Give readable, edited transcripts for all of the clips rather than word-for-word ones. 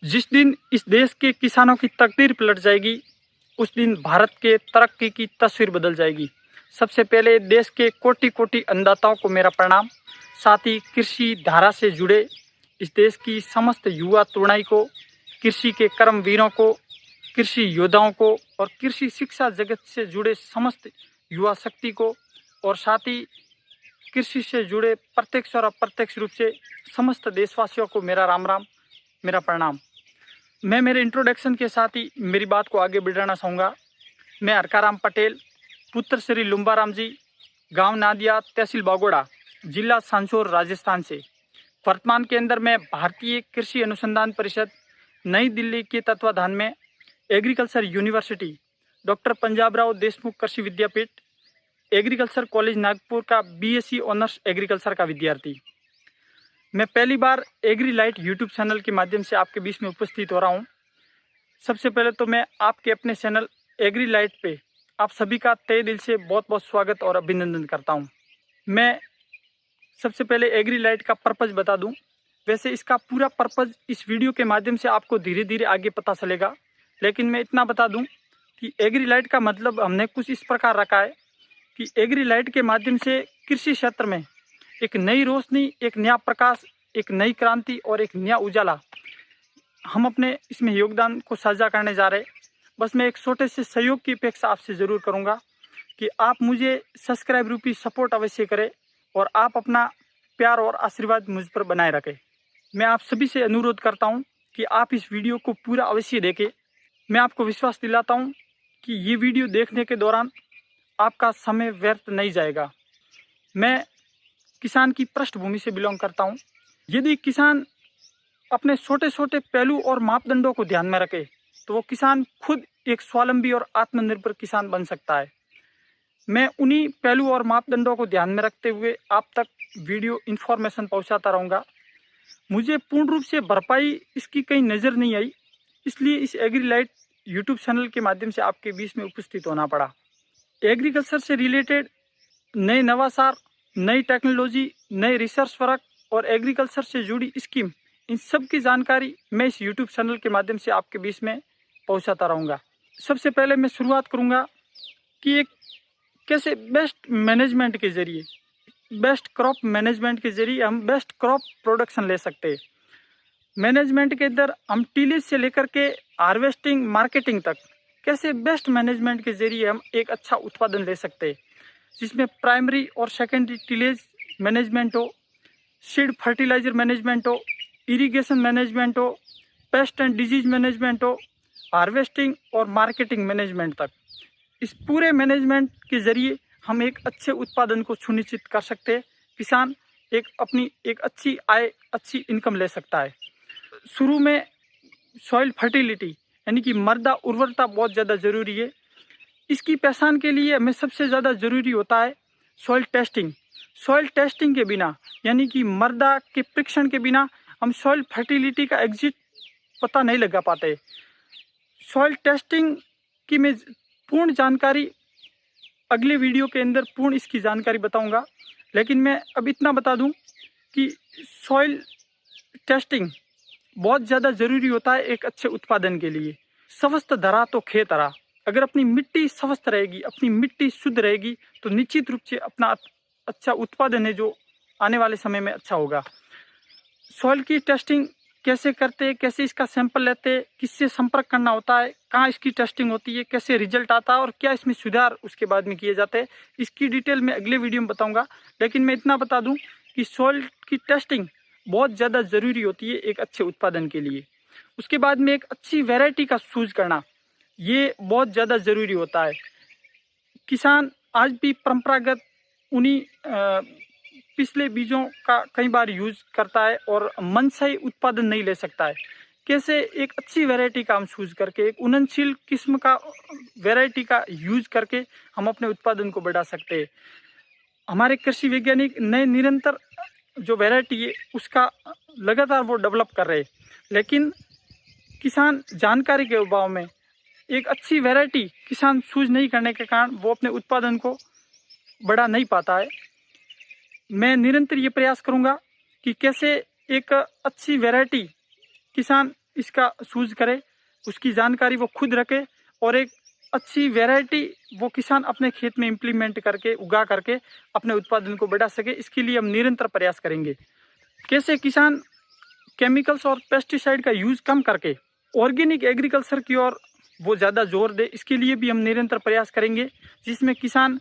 जिस दिन इस देश के किसानों की तकदीर पलट जाएगी, उस दिन भारत के तरक्की की तस्वीर बदल जाएगी। सबसे पहले देश के कोटि कोटि अन्नदाताओं को मेरा प्रणाम। साथ ही कृषि धारा से जुड़े इस देश की समस्त युवा तरुणाई को, कृषि के कर्मवीरों को, कृषि योद्धाओं को और कृषि शिक्षा जगत से जुड़े समस्त युवा शक्ति को, और साथ ही कृषि से जुड़े प्रत्यक्ष और अप्रत्यक्ष रूप से समस्त देशवासियों को मेरा राम राम, मेरा प्रणाम। मैं मेरे इंट्रोडक्शन के साथ ही मेरी बात को आगे बढ़ाना चाहूँगा। मैं हरकाराम पटेल, पुत्र श्री लुम्बाराम जी, गांव नादिया, तहसील बागोड़ा, जिला सांसौर, राजस्थान से वर्तमान के अंदर मैं भारतीय कृषि अनुसंधान परिषद नई दिल्ली के तत्वाधान में agriculture university, doctor Panjabrao Deshmukh कृषि विद्यापीठ, एग्रीकल्चर कॉलेज नागपुर का बीएससी ऑनर्स एग्रीकल्चर का विद्यार्थी। मैं पहली बार एग्री लाइट यूट्यूब चैनल के माध्यम से आपके बीच में उपस्थित हो रहा हूं। सबसे पहले तो मैं आपके अपने चैनल एग्री लाइट पे आप सभी का तहे दिल से बहुत बहुत स्वागत और अभिनंदन करता हूं। मैं सबसे पहले एग्री लाइट का पर्पज़ बता दूं। वैसे इसका पूरा पर्पज़ इस वीडियो के माध्यम से आपको धीरे धीरे आगे पता चलेगा, लेकिन मैं इतना बता दूं कि एग्री लाइट का मतलब हमने कुछ इस प्रकार रखा है कि एग्री लाइट के माध्यम से कृषि क्षेत्र में एक नई रोशनी, एक नया प्रकाश, एक नई क्रांति और एक नया उजाला हम अपने इसमें योगदान को साझा करने जा रहे हैं। बस मैं एक छोटे से सहयोग की अपेक्षा आपसे ज़रूर करूंगा कि आप मुझे सब्सक्राइब रूपी सपोर्ट अवश्य करें और आप अपना प्यार और आशीर्वाद मुझ पर बनाए रखें। मैं आप सभी से अनुरोध करता हूं कि आप इस वीडियो को पूरा अवश्य देखें। मैं आपको विश्वास दिलाता हूं कि ये वीडियो देखने के दौरान आपका समय व्यर्थ नहीं जाएगा। मैं किसान की पृष्ठभूमि से बिलोंग करता हूं। यदि किसान अपने छोटे छोटे पहलू और मापदंडों को ध्यान में रखे तो वो किसान खुद एक स्वावलंबी और आत्मनिर्भर किसान बन सकता है। मैं उन्हीं पहलू और मापदंडों को ध्यान में रखते हुए आप तक वीडियो इन्फॉर्मेशन पहुंचाता रहूँगा। मुझे पूर्ण रूप से भरपाई इसकी कहीं नज़र नहीं आई, इसलिए इस एग्री लाइट यूट्यूब चैनल के माध्यम से आपके बीच में उपस्थित होना पड़ा। एग्रीकल्चर से रिलेटेड नए नवाचार, नई टेक्नोलॉजी, नए रिसर्च वर्क और एग्रीकल्चर से जुड़ी स्कीम, इन सब की जानकारी मैं इस यूट्यूब चैनल के माध्यम से आपके बीच में पहुंचाता रहूँगा। सबसे पहले मैं शुरुआत करूँगा कि एक कैसे बेस्ट मैनेजमेंट के ज़रिए, बेस्ट क्रॉप मैनेजमेंट के ज़रिए हम बेस्ट क्रॉप प्रोडक्शन ले सकते हैं। मैनेजमेंट के अंदर हम टीलेज से लेकर के हार्वेस्टिंग, मार्केटिंग तक कैसे बेस्ट मैनेजमेंट के ज़रिए हम एक अच्छा उत्पादन ले सकते हैं, जिसमें प्राइमरी और सेकेंडरी टीलेज मैनेजमेंट हो, सीड फर्टिलाइजर मैनेजमेंट हो, इरिगेशन मैनेजमेंट हो, पेस्ट एंड डिजीज मैनेजमेंट हो, हार्वेस्टिंग और मार्केटिंग मैनेजमेंट तक। इस पूरे मैनेजमेंट के ज़रिए हम एक अच्छे उत्पादन को सुनिश्चित कर सकते हैं। किसान अपनी एक अच्छी आय, अच्छी इनकम ले सकता है। शुरू में सॉइल फर्टिलिटी यानी कि मृदा उर्वरता बहुत ज़्यादा ज़रूरी है। इसकी पहचान के लिए हमें सबसे ज़्यादा ज़रूरी होता है सॉइल टेस्टिंग। सॉइल टेस्टिंग के बिना यानी कि मृदा के परीक्षण के बिना हम सॉइल फर्टिलिटी का एग्जिट पता नहीं लगा पाते। सॉइल टेस्टिंग की मैं पूर्ण जानकारी अगले वीडियो के अंदर पूर्ण इसकी जानकारी बताऊंगा, लेकिन मैं अब इतना बता दूं कि सॉइल टेस्टिंग बहुत ज़्यादा ज़रूरी होता है एक अच्छे उत्पादन के लिए। स्वस्थ धरा तो खेत हरा। अगर अपनी मिट्टी स्वस्थ रहेगी, अपनी मिट्टी शुद्ध रहेगी, तो निश्चित रूप से अपना अच्छा उत्पादन है जो आने वाले समय में अच्छा होगा। सॉइल की टेस्टिंग कैसे करते हैं, कैसे इसका सैंपल लेते हैं, किससे संपर्क करना होता है, कहाँ इसकी टेस्टिंग होती है, कैसे रिजल्ट आता है और क्या इसमें सुधार उसके बाद में किए जाते हैं, इसकी डिटेल मैं अगले वीडियो में बताऊंगा। लेकिन मैं इतना बता दूं कि सॉइल की टेस्टिंग बहुत ज़्यादा ज़रूरी होती है एक अच्छे उत्पादन के लिए। उसके बाद में एक अच्छी वैरायटी का चूज करना, ये बहुत ज़्यादा ज़रूरी होता है। किसान आज भी परंपरागत उन्हीं पिछले बीजों का कई बार यूज करता है और मन से ही उत्पादन नहीं ले सकता है। कैसे एक अच्छी वैरायटी का हम चूज करके, एक उन्नतशील किस्म का वैरायटी का यूज करके हम अपने उत्पादन को बढ़ा सकते हैं। हमारे कृषि वैज्ञानिक नए निरंतर जो वैरायटी है उसका लगातार वो डेवलप कर रहे हैं, लेकिन किसान जानकारी के अभाव में एक अच्छी वैरायटी किसान चूज नहीं करने के कारण वो अपने उत्पादन को बढ़ा नहीं पाता है। मैं निरंतर ये प्रयास करूंगा कि कैसे एक अच्छी वैरायटी किसान इसका सूझ करे, उसकी जानकारी वो खुद रखे और एक अच्छी वैरायटी वो किसान अपने खेत में इम्प्लीमेंट करके उगा करके अपने उत्पादन को बढ़ा सके। इसके लिए हम निरंतर प्रयास करेंगे। कैसे किसान केमिकल्स और पेस्टिसाइड का यूज़ कम करके ऑर्गेनिक एग्रीकल्चर की ओर वो ज़्यादा जोर दे, इसके लिए भी हम निरंतर प्रयास करेंगे, जिसमें किसान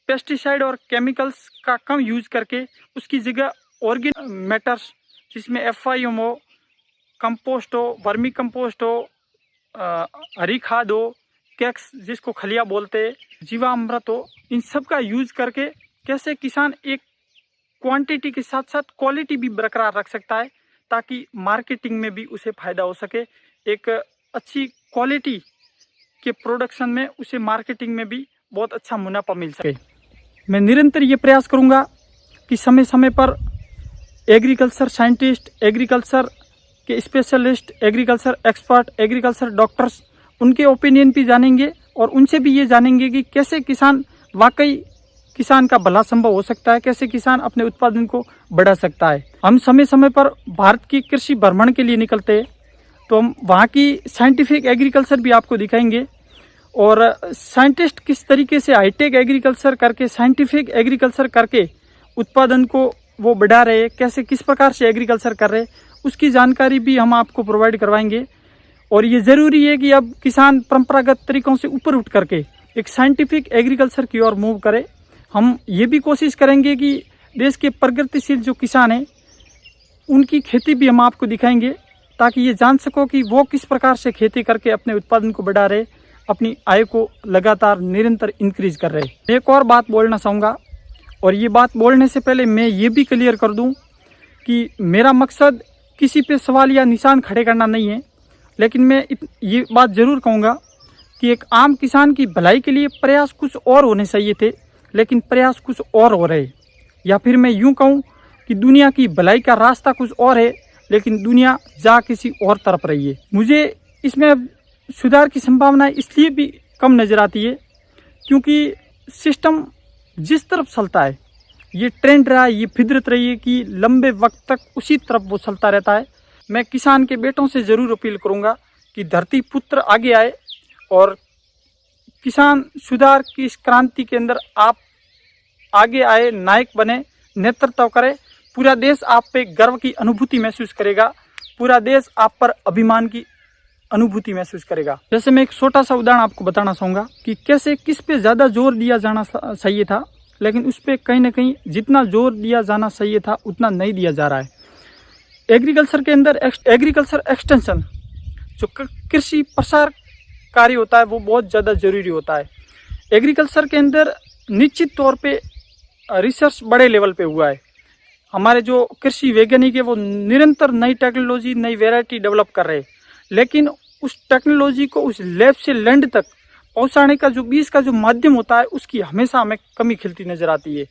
पेस्टिसाइड और केमिकल्स का कम यूज़ करके उसकी जगह ऑर्गेनिक मैटर्स, जिसमें FIM हो, कंपोस्ट हो, वर्मी कंपोस्ट हो, हरी खाद हो, कैक्स जिसको खलिया बोलते हैं, जीवामृत हो, इन सब का यूज़ करके कैसे किसान एक क्वांटिटी के साथ साथ क्वालिटी भी बरकरार रख सकता है, ताकि मार्केटिंग में भी उसे फ़ायदा हो सके। एक अच्छी क्वालिटी के प्रोडक्शन में उसे मार्केटिंग में भी बहुत अच्छा मुनाफा मिल सके। मैं निरंतर ये प्रयास करूँगा कि समय समय पर एग्रीकल्चर साइंटिस्ट, एग्रीकल्चर के specialist, agriculture expert, agriculture doctors, उनके ओपिनियन भी जानेंगे और उनसे भी ये जानेंगे कि कैसे किसान वाकई किसान का भला संभव हो सकता है, कैसे किसान अपने उत्पादन को बढ़ा सकता है। हम समय समय पर भारत की कृषि भ्रमण के लिए निकलते हैं, तो हम वहाँ की साइंटिफिक एग्रीकल्चर भी आपको दिखाएंगे और साइंटिस्ट किस तरीके से हाईटेक एग्रीकल्चर करके, साइंटिफिक एग्रीकल्चर करके उत्पादन को वो बढ़ा रहे हैं, कैसे किस प्रकार से एग्रीकल्चर कर रहे हैं, उसकी जानकारी भी हम आपको प्रोवाइड करवाएंगे। और ये ज़रूरी है कि अब किसान परंपरागत तरीकों से ऊपर उठ करके एक साइंटिफिक एग्रीकल्चर की ओर मूव करे। हम ये भी कोशिश करेंगे कि देश के प्रगतिशील जो किसान हैं उनकी खेती भी हम आपको दिखाएंगे, ताकि ये जान सको कि वो किस प्रकार से खेती करके अपने उत्पादन को बढ़ा रहे, अपनी आय को लगातार निरंतर इंक्रीज कर रहे। एक और बात बोलना चाहूँगा, और ये बात बोलने से पहले मैं ये भी क्लियर कर दूँ कि मेरा मकसद किसी पे सवाल या निशान खड़े करना नहीं है, लेकिन मैं ये बात ज़रूर कहूँगा कि एक आम किसान की भलाई के लिए प्रयास कुछ और होने चाहिए थे, लेकिन प्रयास कुछ और हो रहे। या फिर मैं यूँ कहूँ कि दुनिया की भलाई का रास्ता कुछ और है, लेकिन दुनिया जा किसी और तरफ रही है। मुझे इसमें सुधार की संभावना इसलिए भी कम नज़र आती है क्योंकि सिस्टम जिस तरफ चलता है, ये ट्रेंड रहा है, ये फितरत रही है कि लंबे वक्त तक उसी तरफ वो चलता रहता है। मैं किसान के बेटों से ज़रूर अपील करूँगा कि धरती पुत्र आगे आए और किसान सुधार की इस क्रांति के अंदर आप आगे आए, नायक बने, नेतृत्व करें। पूरा देश आप पे गर्व की अनुभूति महसूस करेगा, पूरा देश आप पर अभिमान की अनुभूति महसूस करेगा। जैसे मैं एक छोटा सा उदाहरण आपको बताना चाहूँगा कि कैसे किस पे ज़्यादा जोर दिया जाना चाहिए था, लेकिन उस पर कहीं ना कहीं जितना जोर दिया जाना चाहिए था उतना नहीं दिया जा रहा है। एग्रीकल्चर के अंदर एग्रीकल्चर एक्सटेंशन जो कृषि प्रसार कार्य होता है वो बहुत ज़्यादा ज़रूरी होता है। एग्रीकल्चर के अंदर निश्चित तौर पे रिसर्च बड़े लेवल पे हुआ है। हमारे जो कृषि वैज्ञानिक है वो निरंतर नई टेक्नोलॉजी, नई वैरायटी डेवलप कर रहे हैं, लेकिन उस टेक्नोलॉजी को उस लैब से लैंड तक पहुंचाने का जो बीज का जो माध्यम होता है उसकी हमेशा हमें कमी खिलती नजर आती है।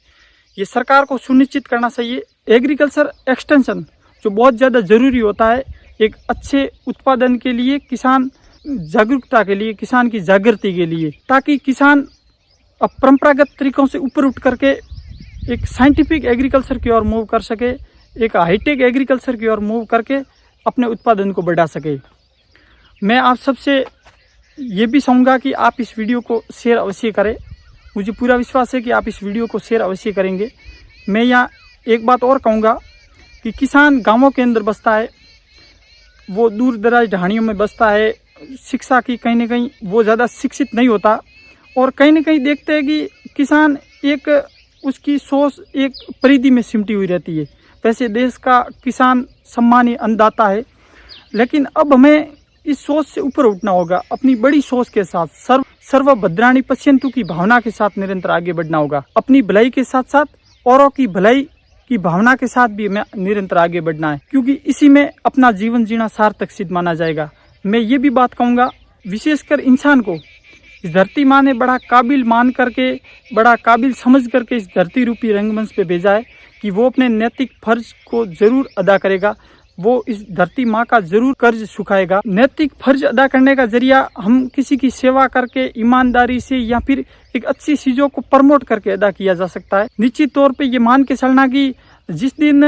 ये सरकार को सुनिश्चित करना चाहिए। एग्रीकल्चर एक्सटेंशन जो बहुत ज़्यादा ज़रूरी होता है एक अच्छे उत्पादन के लिए, किसान जागरूकता के लिए, किसान की जागृति के लिए, ताकि किसान अब परंपरागत तरीकों से ऊपर उठ करके एक साइंटिफिक एग्रीकल्चर की ओर मूव कर सके, एक हाईटेक एग्रीकल्चर की ओर मूव करके अपने उत्पादन को बढ़ा सके। मैं आप सबसे ये भी चाहूँगा कि आप इस वीडियो को शेयर अवश्य करें। मुझे पूरा विश्वास है कि आप इस वीडियो को शेयर अवश्य करेंगे। मैं यहाँ एक बात और कहूँगा कि किसान गांवों के अंदर बसता है, वो दूर दराज ढाणियों में बसता है, शिक्षा की कहीं ना कहीं वो ज़्यादा शिक्षित नहीं होता, और कहीं ना कहीं देखते हैं कि किसान एक उसकी सोच एक परिधि में सिमटी हुई रहती है। वैसे देश का किसान सम्मानीय अन्नदाता है, लेकिन अब हमें इस सोच से ऊपर उठना होगा। अपनी बड़ी सोच के साथ सर्वभद्राणि पश्यन्तु की भावना के साथ निरंतर आगे बढ़ना होगा। अपनी भलाई के साथ साथ औरों की भलाई की भावना के साथ भी हमें निरंतर आगे बढ़ना है, क्योंकि इसी में अपना जीवन जीना सार्थक सिद्ध माना जाएगा। मैं ये भी बात कहूँगा, विशेषकर इंसान को इस धरती माँ ने बड़ा काबिल मान करके, बड़ा काबिल समझ करके इस धरती रूपी रंगमंच पे भेजा है कि वो अपने नैतिक फर्ज को जरूर अदा करेगा, वो इस धरती माँ का जरूर कर्ज चुकाएगा। नैतिक फर्ज अदा करने का जरिया हम किसी की सेवा करके, ईमानदारी से, या फिर एक अच्छी चीज़ों को प्रमोट करके अदा किया जा सकता है। निश्चित तौर पे ये मान के चलना कि जिस दिन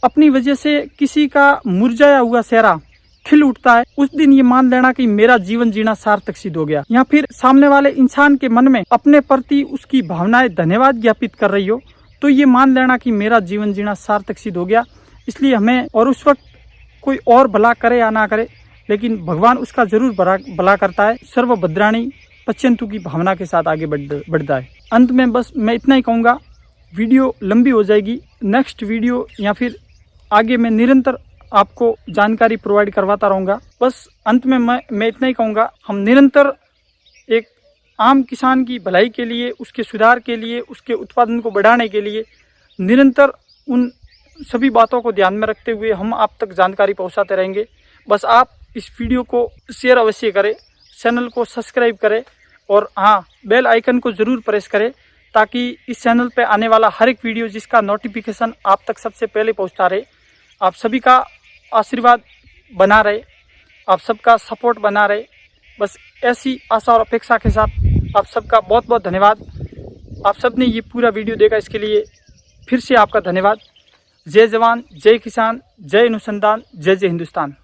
अपनी वजह से किसी का मुरझाया हुआ चेहरा खिल उठता है, उस दिन ये मान लेना कि मेरा जीवन जीना सार्थक सिद्ध हो गया। या फिर सामने वाले इंसान के मन में अपने प्रति उसकी भावनाएं धन्यवाद ज्ञापित कर रही हो, तो ये मान लेना कि मेरा जीवन जीना सार्थक सिद्ध हो गया। इसलिए हमें, और उस वक्त कोई और भला करे या ना करे, लेकिन भगवान उसका जरूर भला करता है। सर्वभद्राणी पश्यन्तु की भावना के साथ आगे बढ़ता है। अंत में बस मैं इतना ही कहूँगा, वीडियो लंबी हो जाएगी, नेक्स्ट वीडियो या फिर आगे मैं निरंतर आपको जानकारी प्रोवाइड करवाता रहूँगा। बस अंत में मैं इतना ही कहूँगा, हम निरंतर एक आम किसान की भलाई के लिए, उसके सुधार के लिए, उसके उत्पादन को बढ़ाने के लिए निरंतर उन सभी बातों को ध्यान में रखते हुए हम आप तक जानकारी पहुँचाते रहेंगे। बस आप इस वीडियो को शेयर अवश्य करें, चैनल को सब्सक्राइब करें और हाँ, बेल आइकन को ज़रूर प्रेस करें, ताकि इस चैनल पे आने वाला हर एक वीडियो जिसका नोटिफिकेशन आप तक सबसे पहले पहुंचता रहे। आप सभी का आशीर्वाद बना रहे, आप सबका सपोर्ट बना रहे। बस ऐसी आशा और अपेक्षा के साथ आप सबका बहुत बहुत धन्यवाद। आप सब ने ये पूरा वीडियो देखा, इसके लिए फिर से आपका धन्यवाद। जय जवान, जय किसान, जय अनुसंधान, जय जय हिंदुस्तान।